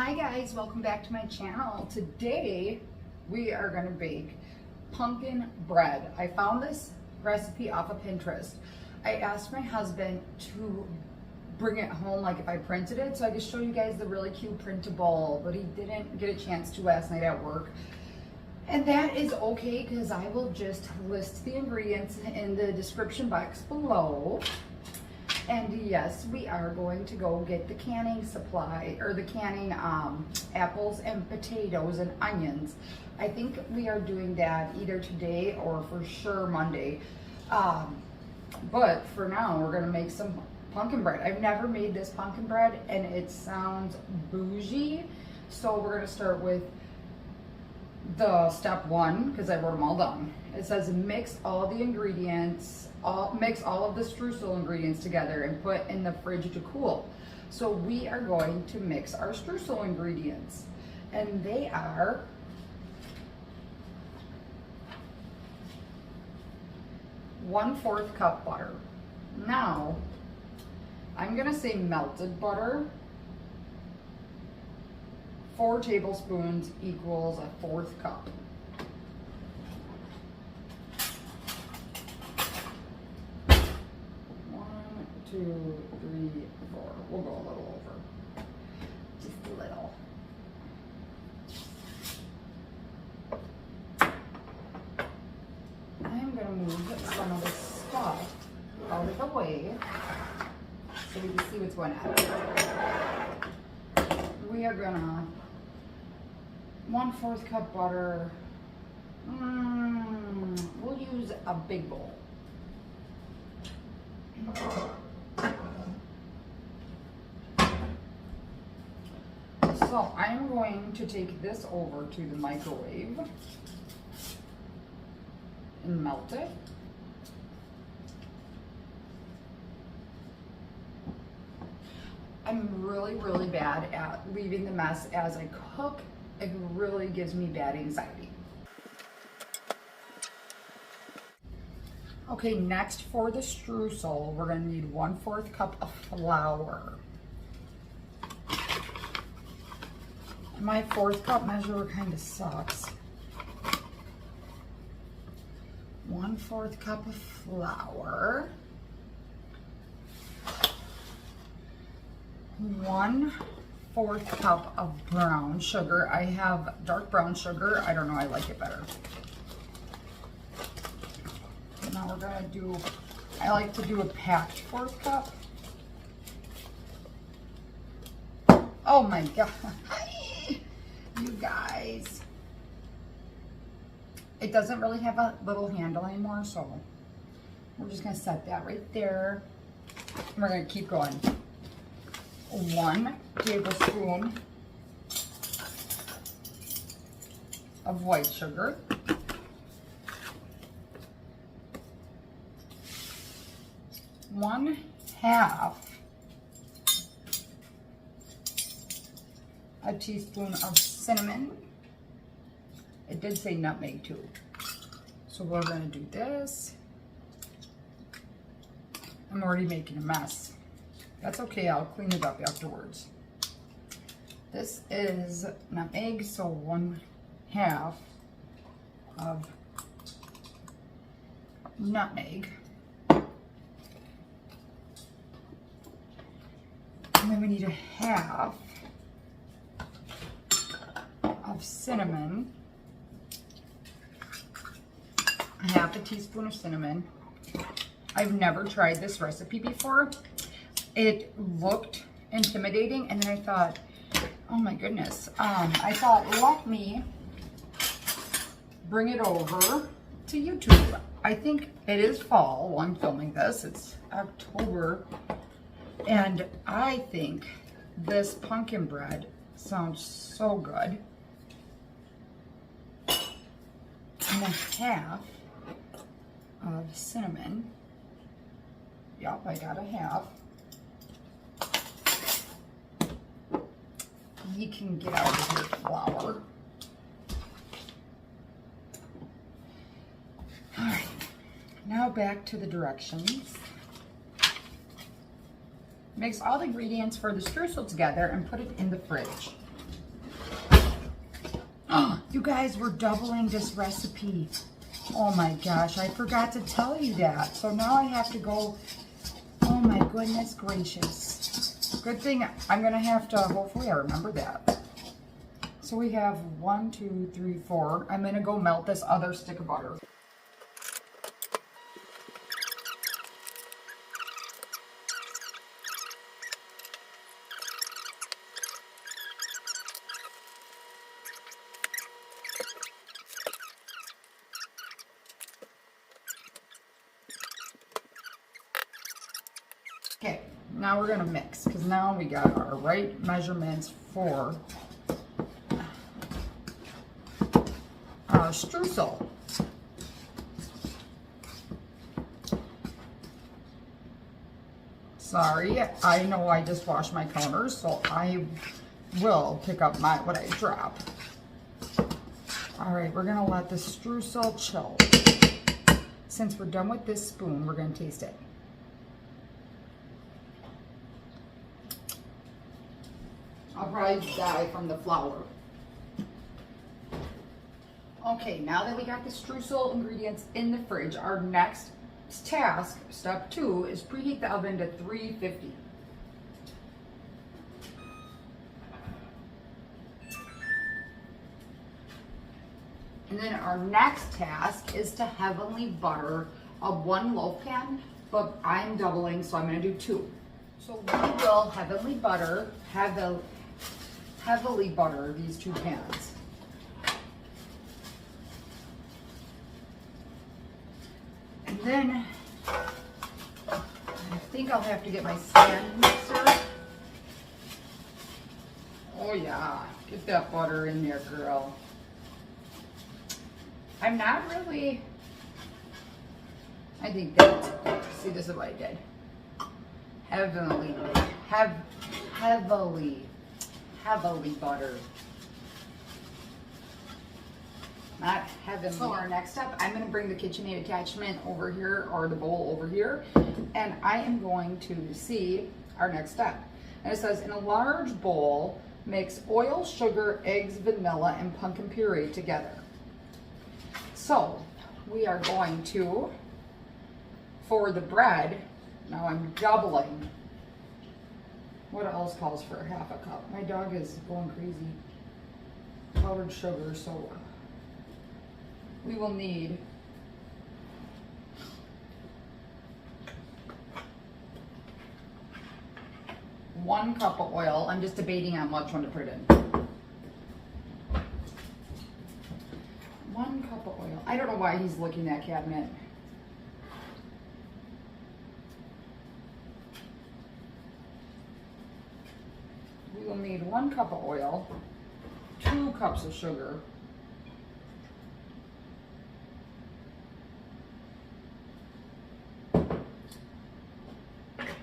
Hi guys, welcome back to my channel. Today we are going to bake pumpkin bread. I found this recipe off of Pinterest. I asked my husband to bring it home, like if I printed it, so I could show you guys the really cute printable, but he didn't get a chance to last night at work. And that is okay, because I will just list the ingredients in the description box below. And yes, we are going to go get the canning supply, or the canning apples and potatoes and onions. I think we are doing that either today or for sure Monday. But for now, we're gonna make some pumpkin bread. I've never made this pumpkin bread and it sounds bougie. So we're gonna start with the step one, because I wrote them all down. It says mix all the ingredients, mix all of the streusel ingredients together and put in the fridge to cool. So we are going to mix our streusel ingredients, and they are one-fourth cup butter. Now, I'm gonna say melted butter. 4 tablespoons equals a 1/4 cup. One, two, three, 4. We'll go a little over. Just a little. I'm gonna move some of this stuff out of the way so we can see what's going on. We are gonna 1/4 cup butter. We'll use a big bowl. So I'm going to take this over to the microwave and melt it. I'm really bad at leaving the mess as I cook. It really gives me bad anxiety. Okay, next for the streusel, we're gonna need 1/4 cup of flour. My 1/4 cup measure kind of sucks. 1/4 cup of flour. 1/4 cup of brown sugar. I have dark brown sugar. I don't know, I like it better. Now we're gonna do, I like to do a packed 1/4 cup. Oh my God, you guys. It doesn't really have a little handle anymore, so we're just gonna set that right there. We're gonna keep going. 1 tablespoon of white sugar. 1/2 a teaspoon of cinnamon. It did say nutmeg too. So we're gonna do this. I'm already making a mess. That's okay, I'll clean it up afterwards. This is nutmeg, so 1/2 of nutmeg. And then we need 1/2 of cinnamon. 1/2 teaspoon of cinnamon. I've never tried this recipe before. It looked intimidating, and then I thought, oh my goodness. I thought, let me bring it over to YouTube. I think it is fall while I'm filming this. It's October, and I think this pumpkin bread sounds so good. And 1/2 of cinnamon. Yep, I got 1/2. You can get out of your flour. All right, now back to the directions. Mix all the ingredients for the streusel together and put it in the fridge. You guys, we're doubling this recipe. Oh my gosh, I forgot to tell you that. So now I have to go, oh my goodness gracious. Good thing I'm gonna have to, hopefully I remember that. So we have 1, 2, 3, 4. I'm gonna go melt this other stick of butter. Okay, now we're gonna mix, because now we got our right measurements for streusel. Sorry, I know I just washed my counters, so I will pick up what I drop. All right, we're gonna let the streusel chill. Since we're done with this spoon, we're gonna taste it. I'll probably die from the flour. Okay, now that we got the streusel ingredients in the fridge, our next task, step 2, is preheat the oven to 350. And then our next task is to heavily butter a 1 loaf pan, but I'm doubling, so I'm gonna do 2. So we will heavily butter these 2 pans. And then I think I'll have to get my stand mixer. Oh yeah, get that butter in there, girl. I'm not really, I think that, see, this is what I did. Heavily butter. Not heavenly. So our next step, I'm going to bring the KitchenAid attachment over here, or the bowl over here, and I am going to see our next step. And it says, in a large bowl, mix oil, sugar, eggs, vanilla, and pumpkin puree together. So we are going to, for the bread, now I'm doubling. What else calls for 1/2 cup? My dog is going crazy. Powdered sugar, so we will need one cup of oil. I'm just debating on which one to put it in. 1 cup of oil. I don't know why he's looking at that cabinet. We will need 1 cup of oil, 2 cups of sugar, and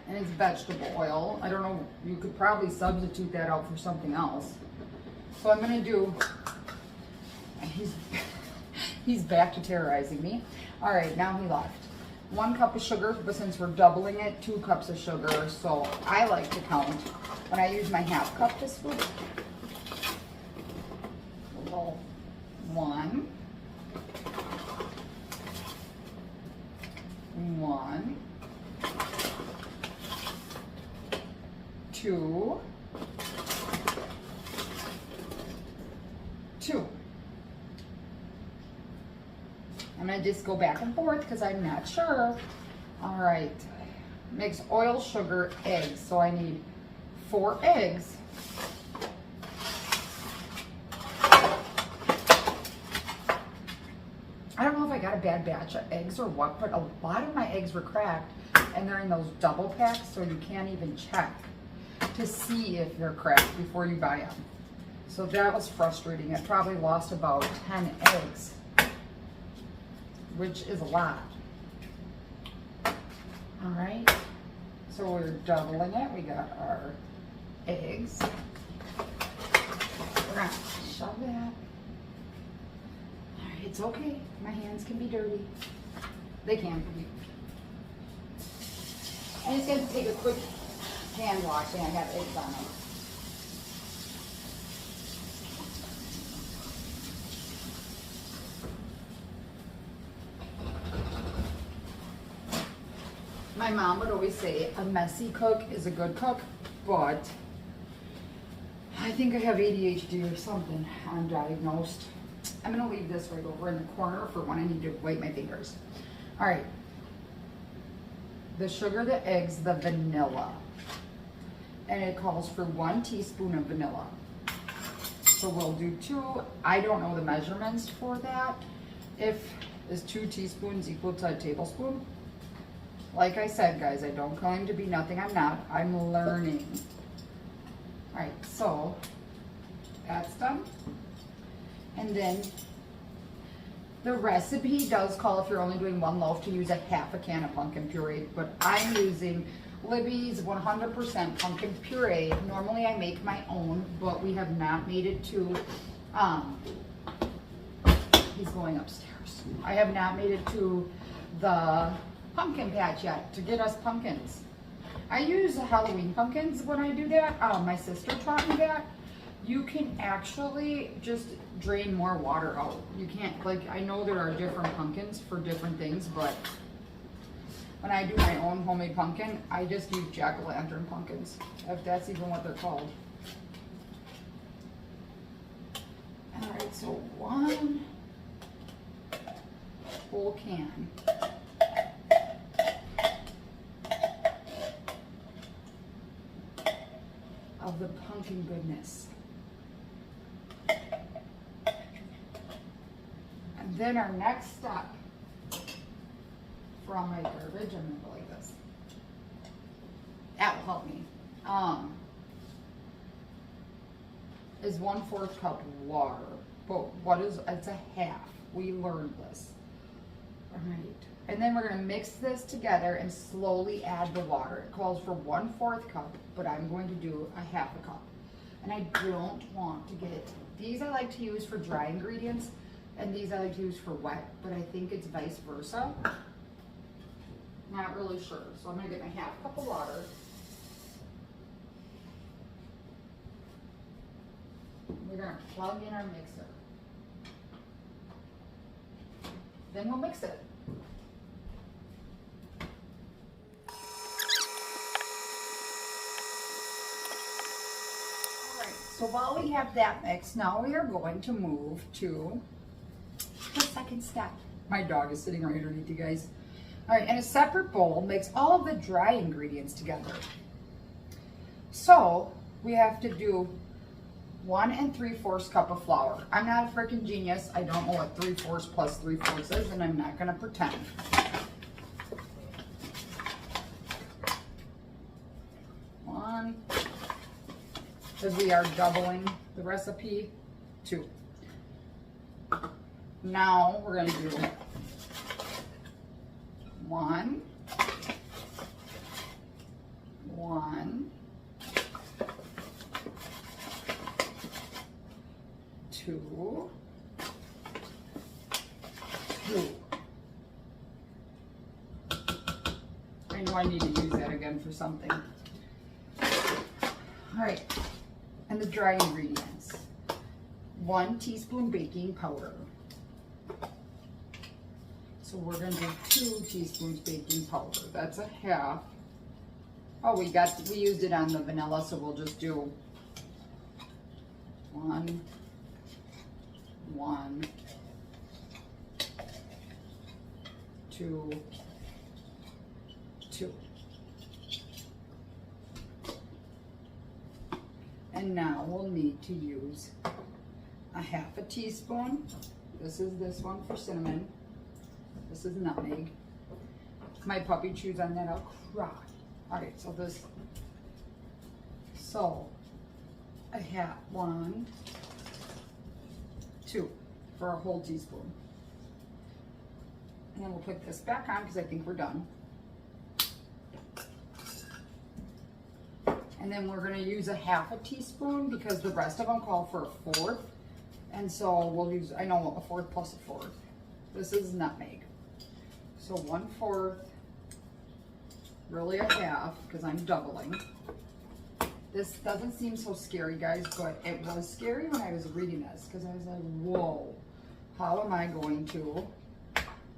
it's vegetable oil. I don't know, you could probably substitute that out for something else. So I'm gonna do, he's back to terrorizing me. All right, now he left. 1 cup of sugar, but since we're doubling it, 2 cups of sugar. So I like to count when I use my 1/2 cup this week. We'll go 1, 2, 2. I'm gonna just go back and forth because I'm not sure. All right, mix oil, sugar, eggs. So I need 4 eggs. I don't know if I got a bad batch of eggs or what, but a lot of my eggs were cracked, and they're in those double packs, so you can't even check to see if they're cracked before you buy them. So that was frustrating. I probably lost about 10 eggs, which is a lot. All right, so we're doubling it. We got our eggs. We're gonna shove that. All right, it's okay. My hands can be dirty. They can be. I'm just gonna take a quick hand wash and I have eggs on them. My mom would always say a messy cook is a good cook, but I think I have ADHD or something. I'm diagnosed. I'm gonna leave this right over in the corner for when I need to wipe my fingers. All right. The sugar, the eggs, the vanilla. And it calls for 1 teaspoon of vanilla. So we'll do 2. I don't know the measurements for that. Is 2 teaspoons equal to a tablespoon? Like I said, guys, I don't claim to be nothing I'm not. I'm learning. All right, so that's done. And then the recipe does call, if you're only doing 1 loaf, to use a half a can of pumpkin puree, but I'm using Libby's 100% pumpkin puree. Normally I make my own, but we have not made it to, he's going upstairs. I have not made it to the pumpkin patch yet to get us pumpkins. I use Halloween pumpkins when I do that. My sister taught me that. You can actually just drain more water out. You can't, like, I know there are different pumpkins for different things, but when I do my own homemade pumpkin, I just use jack-o'-lantern pumpkins, if that's even what they're called. All right, so 1 whole can. Of the pumpkin goodness. And then our next step from my garbage, I'm gonna go like this. That will help me. Is 1/4 cup water. But it's a half. We learned this. All right. And then we're gonna mix this together and slowly add the water. It calls for 1/4 cup, but I'm going to do a half a cup. And I don't want to get it. These I like to use for dry ingredients, and these I like to use for wet, but I think it's vice versa. Not really sure. So I'm gonna get my half cup of water. We're gonna plug in our mixer. Then we'll mix it. So while we have that mixed, now we are going to move to the second step. My dog is sitting right underneath you guys. All right, in a separate bowl, mix all of the dry ingredients together. So we have to do 1 3/4 cup of flour. I'm not a freaking genius. I don't know what 3/4 plus 3/4 is, and I'm not gonna pretend. Because we are doubling the recipe. 2. Now we're going to do 1, 2, 2. I know I need to use that again for something. All right. And the dry ingredients. 1 teaspoon baking powder. So we're gonna do 2 teaspoons baking powder. That's a half. Oh, we used it on the vanilla, so we'll just do 1, 2, 2. And now we'll need to use a half a teaspoon. This is this one for cinnamon. This is nutmeg. My puppy chews on that, I'll cry. All right, so a half, 1, 2 for a whole teaspoon. And then we'll put this back on because I think we're done. And then we're gonna use a half a teaspoon because the rest of them call for a 1/4. And so we'll use, I know, a 1/4 plus a 1/4. This is nutmeg. So 1/4, really a half because I'm doubling. This doesn't seem so scary, guys, but it was scary when I was reading this because I was like, whoa, how am I going to,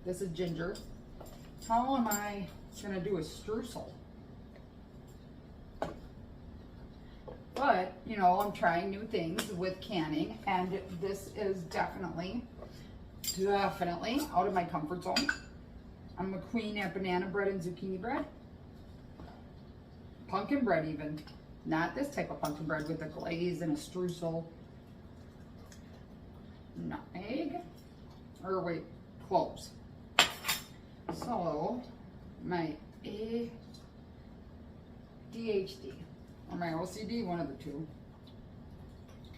this is ginger. How am I just gonna do a streusel. But, you know, I'm trying new things with canning, and this is definitely out of my comfort zone. I'm a queen at banana bread and zucchini bread. Pumpkin bread even. Not this type of pumpkin bread with a glaze and a streusel. Nutmeg. Or wait, cloves. So, my ADHD. Or my OCD, one of the two.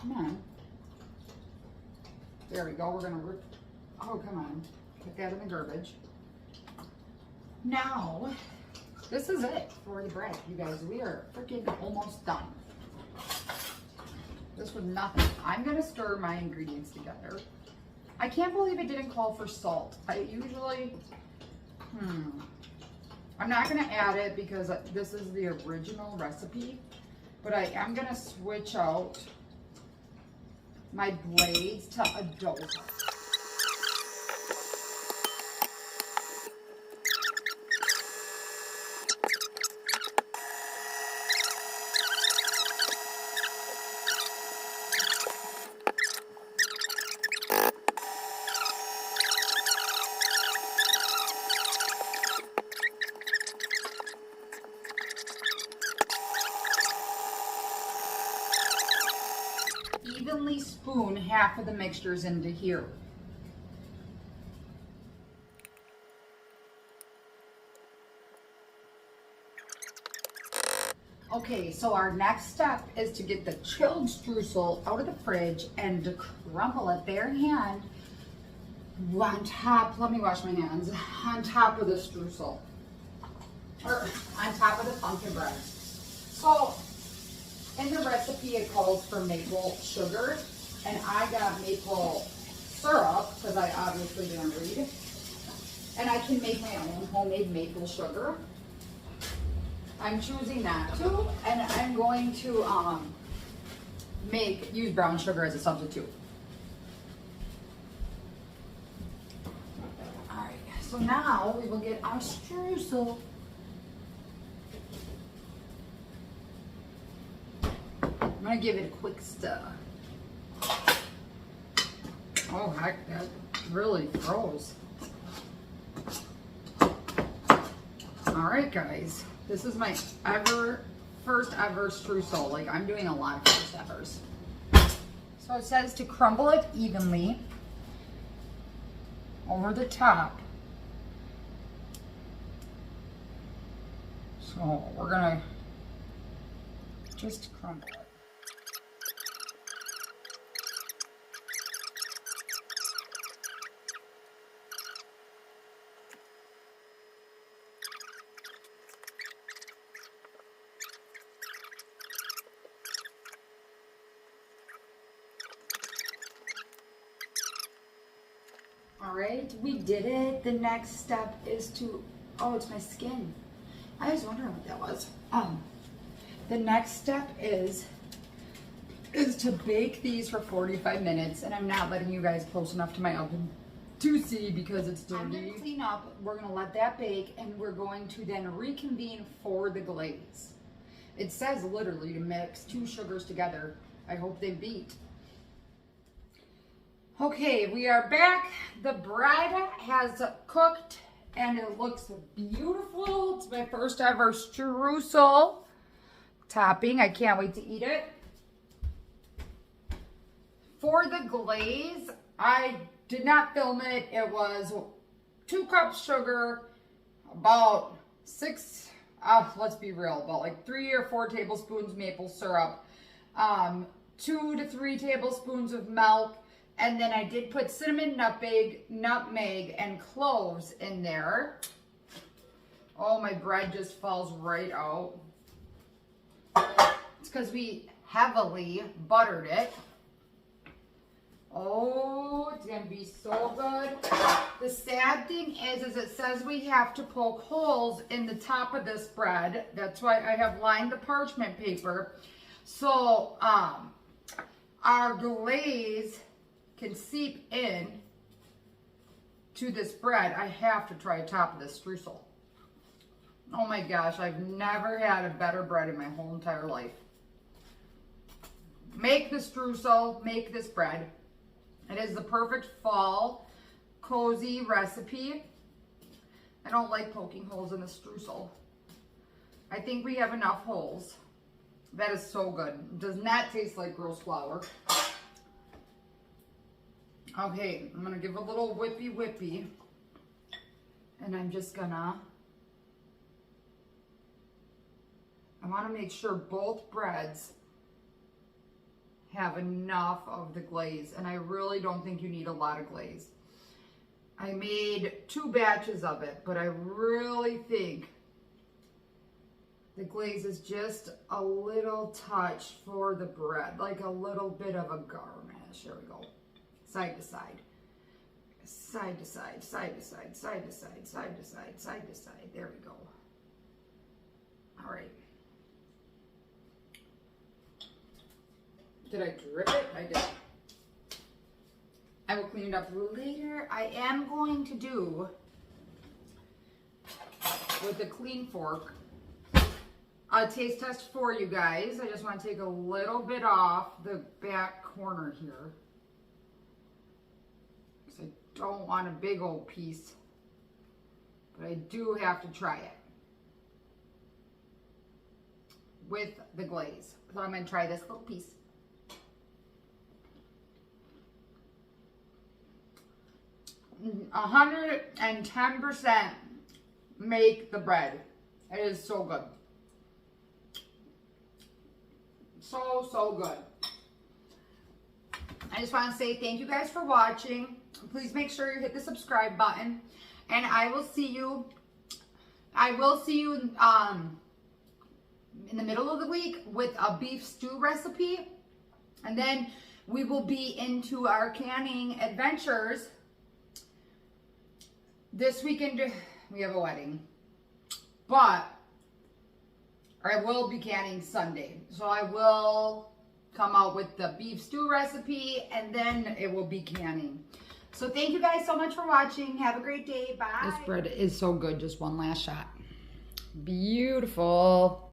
Come on. There we go. We're going to rip. Oh, come on. Put that in the garbage. Now, this is it for the bread, you guys. We are freaking almost done. This was nothing. I'm going to stir my ingredients together. I can't believe it didn't call for salt. I usually, I'm not going to add it because this is the original recipe. But I am going to switch out my blades to a dozer. Evenly spoon half of the mixtures into here. Okay, so our next step is to get the chilled streusel out of the fridge and to crumble it bare hand on top, let me wash my hands, on top of the streusel, or on top of the pumpkin bread. So, in the recipe, it calls for maple sugar, and I got maple syrup because I obviously didn't read. And I can make my own homemade maple sugar. I'm choosing that too, and I'm going to use brown sugar as a substitute. All right, so now we will get our streusel. I'm gonna give it a quick stir. Oh heck, that really froze. All right, guys, this is my first ever streusel. Like, I'm doing a lot of first evers. So it says to crumble it evenly over the top. So we're gonna just crumble it. All right, we did it. The next step is to, oh, it's my skin. I was wondering what that was. The next step is to bake these for 45 minutes, and I'm not letting you guys close enough to my oven to see because it's dirty. I'm gonna clean up, we're gonna let that bake, and we're going to then reconvene for the glaze. It says literally to mix 2 sugars together. I hope they beat. Okay, we are back. The bread has cooked and it looks beautiful. It's my first ever streusel topping. I can't wait to eat it. For the glaze, I did not film it. It was 2 cups sugar, about 6, let's be real, about like 3 or 4 tablespoons maple syrup, 2 to 3 tablespoons of milk, and then I did put cinnamon, nutmeg, and cloves in there. Oh, my bread just falls right out. It's because we heavily buttered it. Oh, it's gonna be so good. The sad thing is it says we have to poke holes in the top of this bread. That's why I have lined the parchment paper. So, our glaze can seep in to this bread. I have to try top of this streusel. Oh my gosh, I've never had a better bread in my whole entire life. Make the streusel, make this bread. It is the perfect fall, cozy recipe. I don't like poking holes in the streusel. I think we have enough holes. That is so good. It does not taste like gross flour. Okay, I'm gonna give a little whippy. And I'm just gonna, I wanna make sure both breads have enough of the glaze. And I really don't think you need a lot of glaze. I made 2 batches of it, but I really think the glaze is just a little touch for the bread, like a little bit of a garnish. There we go. Side to side. Side to side, side to side, side to side, side to side, side to side. There we go. All right. Did I drip it? I did. I will clean it up later. I am going to do, with a clean fork, a taste test for you guys. I just want to take a little bit off the back corner here, because I don't want a big old piece, but I do have to try it with the glaze. So I'm going to try this little piece. 110% make the bread. It is so good. So good. I just want to say thank you guys for watching. Please make sure you hit the subscribe button, and I will see you in the middle of the week with a beef stew recipe, and then we will be into our canning adventures. This weekend we have a wedding, but I will be canning Sunday. So I will come out with the beef stew recipe, and then it will be canning. So thank you guys so much for watching. Have a great day. Bye. This bread is so good. Just one last shot. Beautiful.